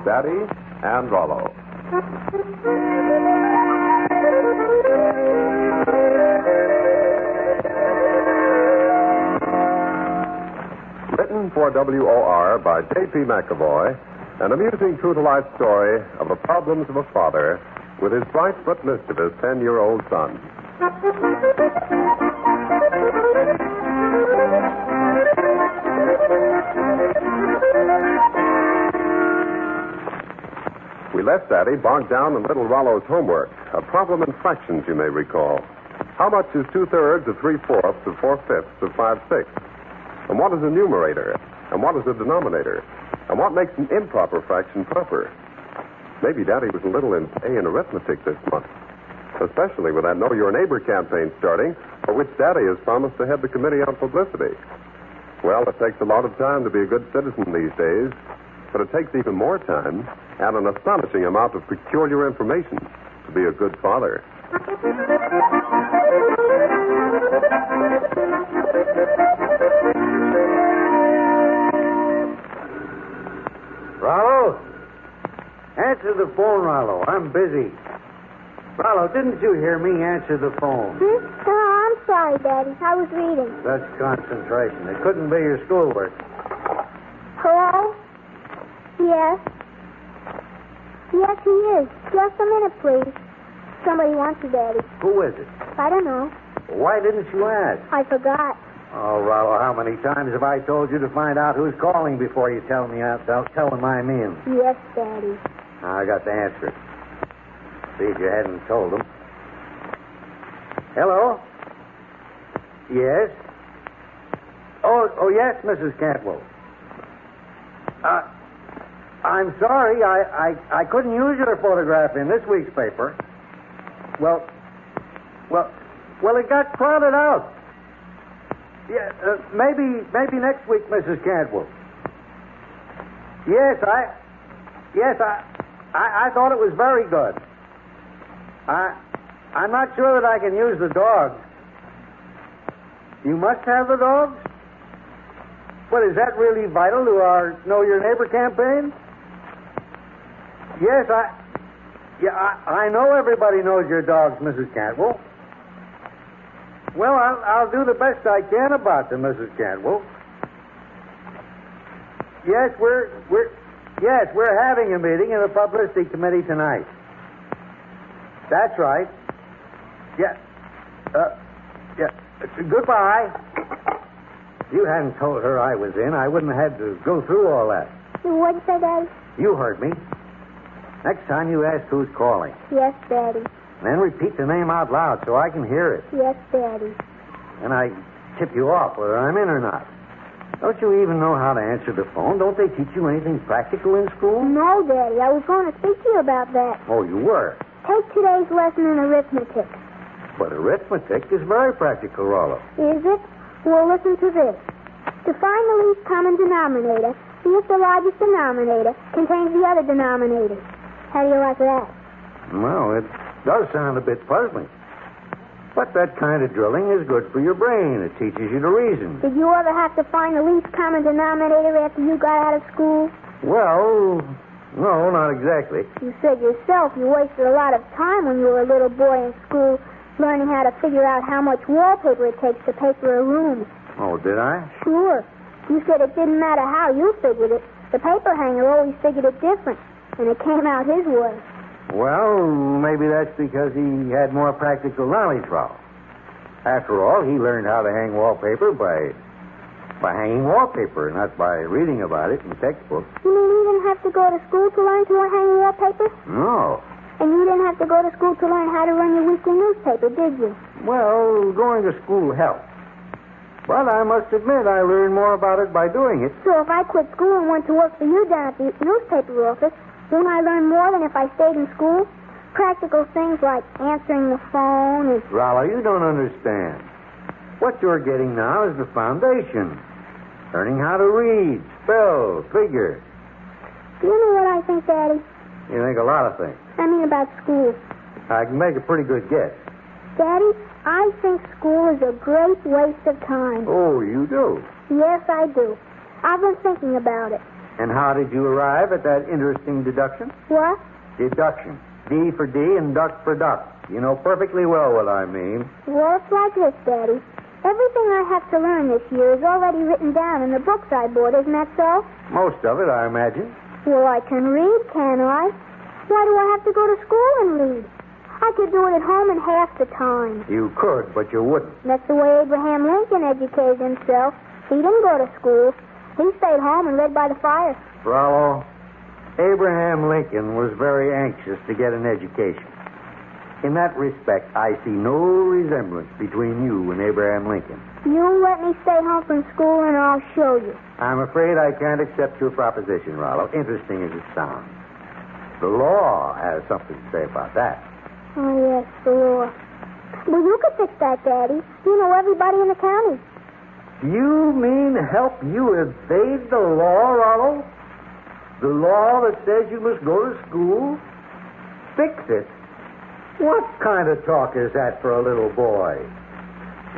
Daddy and Rollo. Written for WOR by J.P. McAvoy, an amusing true-to-life story of the problems of a father with his bright but mischievous 10-year-old son. We left Daddy bogged down in little Rollo's homework, a problem in fractions, you may recall. How much is 2/3 of 3/4 of 4/5 of 5/6? And what is a numerator? And what is a denominator? And what makes an improper fraction proper? Maybe Daddy was a little in arithmetic this month, especially with that Know Your Neighbor campaign starting, for which Daddy has promised to head the committee on publicity. Well, it takes a lot of time to be a good citizen these days, but it takes even more time and an astonishing amount of peculiar information to be a good father. Rollo? Answer the phone, Rollo. I'm busy. Rollo, didn't you hear me answer the phone? Oh, I'm sorry, Daddy. I was reading. That's concentration. It couldn't be your schoolwork. Hello? Yes? Yes, he is. Just a minute, please. Somebody wants you, Daddy. Who is it? I don't know. Why didn't you ask? I forgot. Oh, Rollo, how many times have I told you to find out who's calling before you tell him I'm in? Yes, Daddy. I got to answer it. See if you hadn't told him. Hello? Yes? Oh, yes, Mrs. Cantwell. I'm sorry, I couldn't use your photograph in this week's paper. Well, it got crowded out. Yeah, maybe next week, Mrs. Cantwell. Yes, I thought it was very good. I'm not sure that I can use the dogs. You must have the dogs? What, is that really vital to our Know Your Neighbor campaign? Yes, I know everybody knows your dogs, Mrs. Cantwell. Well, I'll do the best I can about them, Mrs. Cantwell. Yes, we're having a meeting in the publicity committee tonight. That's right. Yeah. Goodbye. If you hadn't told her I was in, I wouldn't have had to go through all that. What'd you say, Daddy? You heard me. Next time you ask who's calling. Yes, Daddy. Then repeat the name out loud so I can hear it. Yes, Daddy. And I tip you off whether I'm in or not. Don't you even know how to answer the phone? Don't they teach you anything practical in school? No, Daddy. I was going to speak to you about that. Oh, you were? Take today's lesson in arithmetic. But arithmetic is very practical, Rollo. Is it? Well, listen to this. To find the least common denominator, see if the largest denominator contains the other denominator. How do you like that? Well, it does sound a bit puzzling. But that kind of drilling is good for your brain. It teaches you to reason. Did you ever have to find the least common denominator after you got out of school? Well, no, not exactly. You said yourself you wasted a lot of time when you were a little boy in school learning how to figure out how much wallpaper it takes to paper a room. Oh, did I? Sure. You said it didn't matter how you figured it. The paper hanger always figured it different, and it came out his way. Well, maybe that's because he had more practical knowledge, Rollo. After all, he learned how to hang wallpaper by hanging wallpaper, not by reading about it in textbooks. You mean you didn't have to go to school to learn to hang wallpaper? No. And you didn't have to go to school to learn how to run your weekly newspaper, did you? Well, going to school helped. But I must admit I learned more about it by doing it. So if I quit school and went to work for you down at the newspaper office, wouldn't I learn more than if I stayed in school? Practical things like answering the phone and... Rollo, you don't understand. What you're getting now is the foundation. Learning how to read, spell, figure. Do you know what I think, Daddy? You think a lot of things. I mean about school. I can make a pretty good guess. Daddy, I think school is a great waste of time. Oh, you do? Yes, I do. I've been thinking about it. And how did you arrive at that interesting deduction? What? Deduction. D for D and duck for duck. You know perfectly well what I mean. Well, it's like this, Daddy. Everything I have to learn this year is already written down in the books I bought, isn't that so? Most of it, I imagine. Well, I can read, can't I? Why do I have to go to school and read? I could do it at home in half the time. You could, but you wouldn't. That's the way Abraham Lincoln educated himself. He didn't go to school. He stayed home and read by the fire. Rollo, Abraham Lincoln was very anxious to get an education. In that respect, I see no resemblance between you and Abraham Lincoln. You let me stay home from school and I'll show you. I'm afraid I can't accept your proposition, Rollo, interesting as it sounds. The law has something to say about that. Oh, yes, the law. Well, you could fix that, Daddy. You know everybody in the county. You mean help you evade the law, Rollo? The law that says you must go to school? Fix it? What kind of talk is that for a little boy?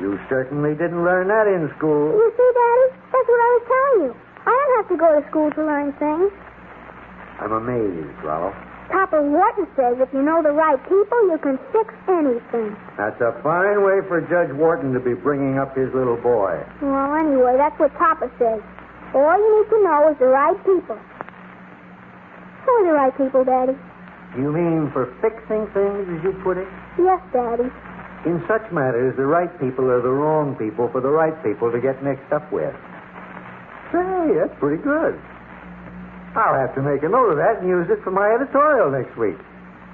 You certainly didn't learn that in school. You see, Daddy? That's what I was telling you. I don't have to go to school to learn things. I'm amazed, Rollo. Papa Wharton says if you know the right people, you can fix anything. That's a fine way for Judge Wharton to be bringing up his little boy. Well, anyway, that's what Papa says. All you need to know is the right people. Who are the right people, Daddy? You mean for fixing things, as you put it? Yes, Daddy. In such matters, the right people are the wrong people for the right people to get mixed up with. Say, that's pretty good. I'll have to make a note of that and use it for my editorial next week.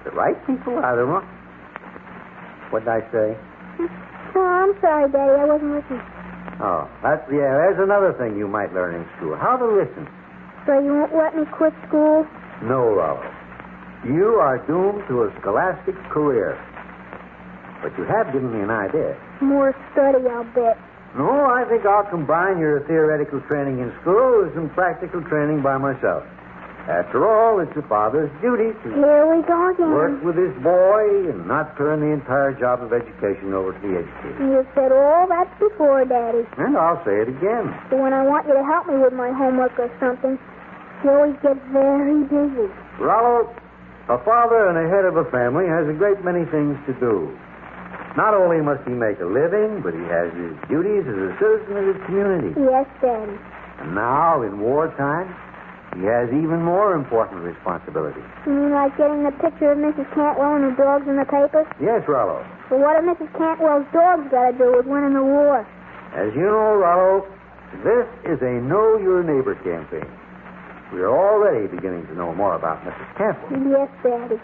The right people are the wrong... What did I say? Oh, I'm sorry, Daddy. I wasn't listening. Oh, there's another thing you might learn in school. How to listen. So you won't let me quit school? No, Rollo. You are doomed to a scholastic career. But you have given me an idea. More study, I'll bet. No, I think I'll combine your theoretical training in school with some practical training by myself. After all, it's a father's duty to Here we go again. work with his boy and not turn the entire job of education over to the educator. You've said all that before, Daddy. And I'll say it again. But when I want you to help me with my homework or something, you always get very busy. Rollo, a father and a head of a family has a great many things to do. Not only must he make a living, but he has his duties as a citizen of his community. Yes, Daddy. And now, in wartime, he has even more important responsibilities. You mean like getting the picture of Mrs. Cantwell and the dogs in the paper? Yes, Rollo. But what have Mrs. Cantwell's dogs got to do with winning the war? As you know, Rollo, this is a Know Your Neighbor campaign. We are already beginning to know more about Mrs. Cantwell. Yes, Daddy.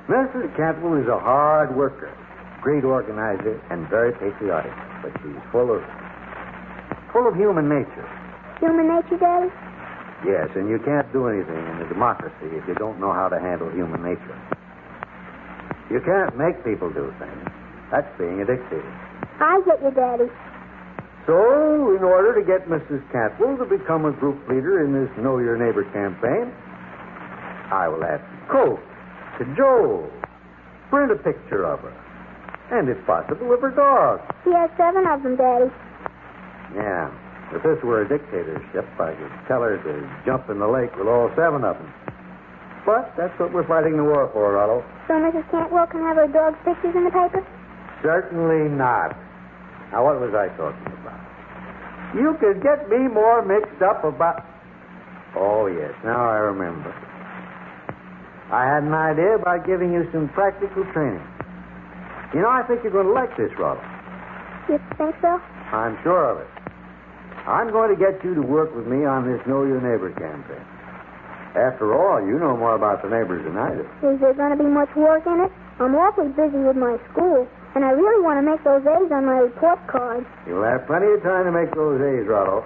Mrs. Cantwell is a hard worker, great organizer, and very patriotic. But she's full of human nature. Human nature, Daddy? Yes, and you can't do anything in a democracy if you don't know how to handle human nature. You can't make people do things. That's being a dictator. I get you, Daddy. So, in order to get Mrs. Cantwell to become a group leader in this Know Your Neighbor campaign, I will ask Colt, to Joel, print a picture of her. And, if possible, of her dog. She has 7 of them, Daddy. Yeah. If this were a dictatorship, I could tell her to jump in the lake with all 7 of them. But that's what we're fighting the war for, Rollo. So Mrs. Cantwell can have her dog's pictures in the paper? Certainly not. Now, what was I talking about? You could get me more mixed up about... Oh, yes, now I remember. I had an idea about giving you some practical training. You know, I think you're going to like this, Rollo. You think so? I'm sure of it. I'm going to get you to work with me on this Know Your Neighbor campaign. After all, you know more about the neighbors than I do. Is there going to be much work in it? I'm awfully busy with my school, and I really want to make those A's on my report card. You'll have plenty of time to make those A's, Rollo.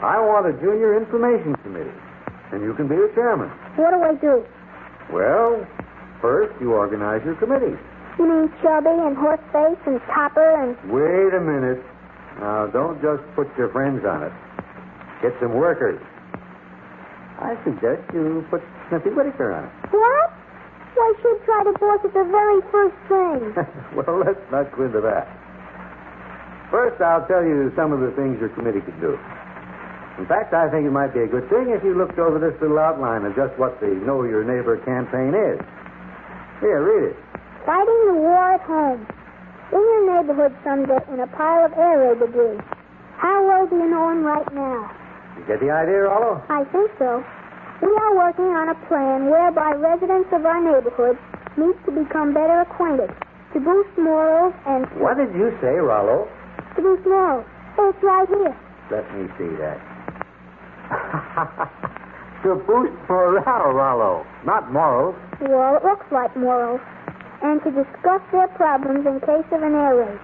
I want a junior information committee, and you can be the chairman. What do I do? Well, first you organize your committees. You mean Chubby and Horseface and Topper and... Wait a minute. Now, don't just put your friends on it. Get some workers. I suggest you put Snippy Whitaker on it. What? Why, she'd try to boss at the very first thing. Well, let's not go into that. First, I'll tell you some of the things your committee could do. In fact, I think it might be a good thing if you looked over this little outline of just what the Know Your Neighbor campaign is. Here, read it. Fighting the war at home. In your neighborhood someday in a pile of air raid debris. How well do you know him right now? You get the idea, Rollo? I think so. We are working on a plan whereby residents of our neighborhood meet to become better acquainted, to boost morals and... What did you say, Rollo? To boost morals. Oh, it's right here. Let me see that. To boost morale, Rollo, not morals. Well, it looks like morals. And to discuss their problems in case of an air raid.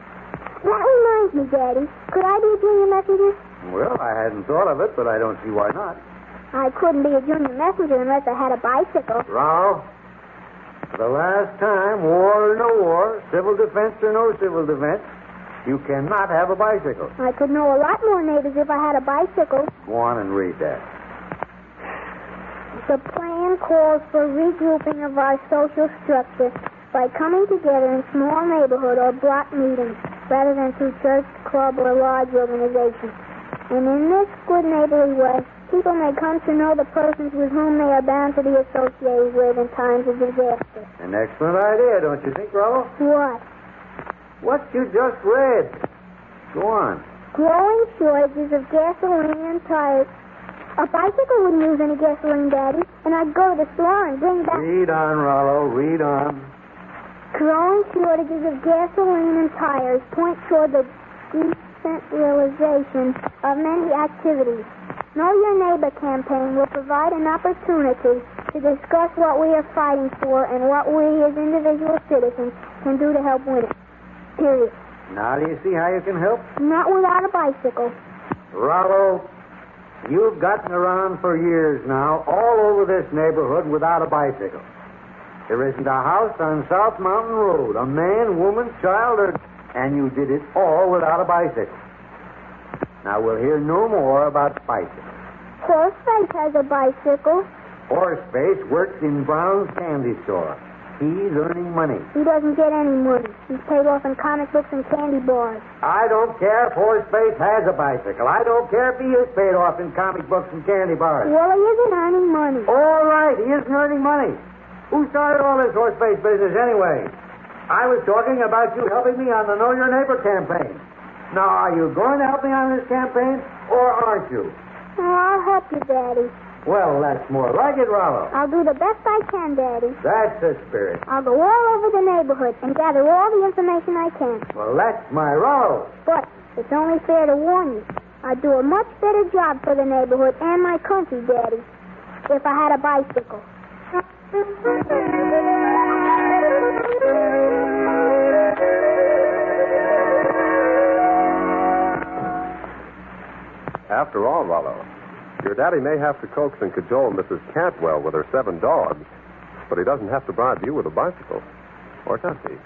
That reminds me, Daddy. Could I be a junior messenger? Well, I hadn't thought of it, but I don't see why not. I couldn't be a junior messenger unless I had a bicycle. Rollo, for the last time, war or no war, civil defense or no civil defense, you cannot have a bicycle. I could know a lot more neighbors if I had a bicycle. Go on and read that. The plan calls for regrouping of our social structure by coming together in small neighborhood or block meetings rather than through church, club, or large organizations. And in this good neighborly way, people may come to know the persons with whom they are bound to be associated with in times of disaster. An excellent idea, don't you think, Rollo? What? What you just read. Go on. Growing shortages of gasoline and tires. A bicycle wouldn't use any gasoline, Daddy, and I'd go to the store and bring back... Read on, Rollo, read on. Growing shortages of gasoline and tires point toward the decentralization of many activities. Know Your Neighbor campaign will provide an opportunity to discuss what we are fighting for and what we as individual citizens can do to help win it. Period. Now do you see how you can help? Not without a bicycle. Rollo, you've gotten around for years now all over this neighborhood without a bicycle. There isn't a house on South Mountain Road, a man, woman, child, and you did it all without a bicycle. Now we'll hear no more about bicycles. Horseface has a bicycle. Horseface works in Brown's candy store. He's earning money. He doesn't get any money. He's paid off in comic books and candy bars. I don't care if Horseface has a bicycle. I don't care if he is paid off in comic books and candy bars. Well, he isn't earning money. All right, he isn't earning money. Who started all this Horseface business anyway? I was talking about you helping me on the Know Your Neighbor campaign. Now, are you going to help me on this campaign, or aren't you? Oh, I'll help you, Daddy. Well, that's more like it, Rollo. I'll do the best I can, Daddy. That's the spirit. I'll go all over the neighborhood and gather all the information I can. Well, that's my Rollo. But it's only fair to warn you. I'd do a much better job for the neighborhood and my country, Daddy, if I had a bicycle. After all, Rollo, your daddy may have to coax and cajole Mrs. Cantwell with her 7 dogs, but he doesn't have to bribe you with a bicycle. Or does he?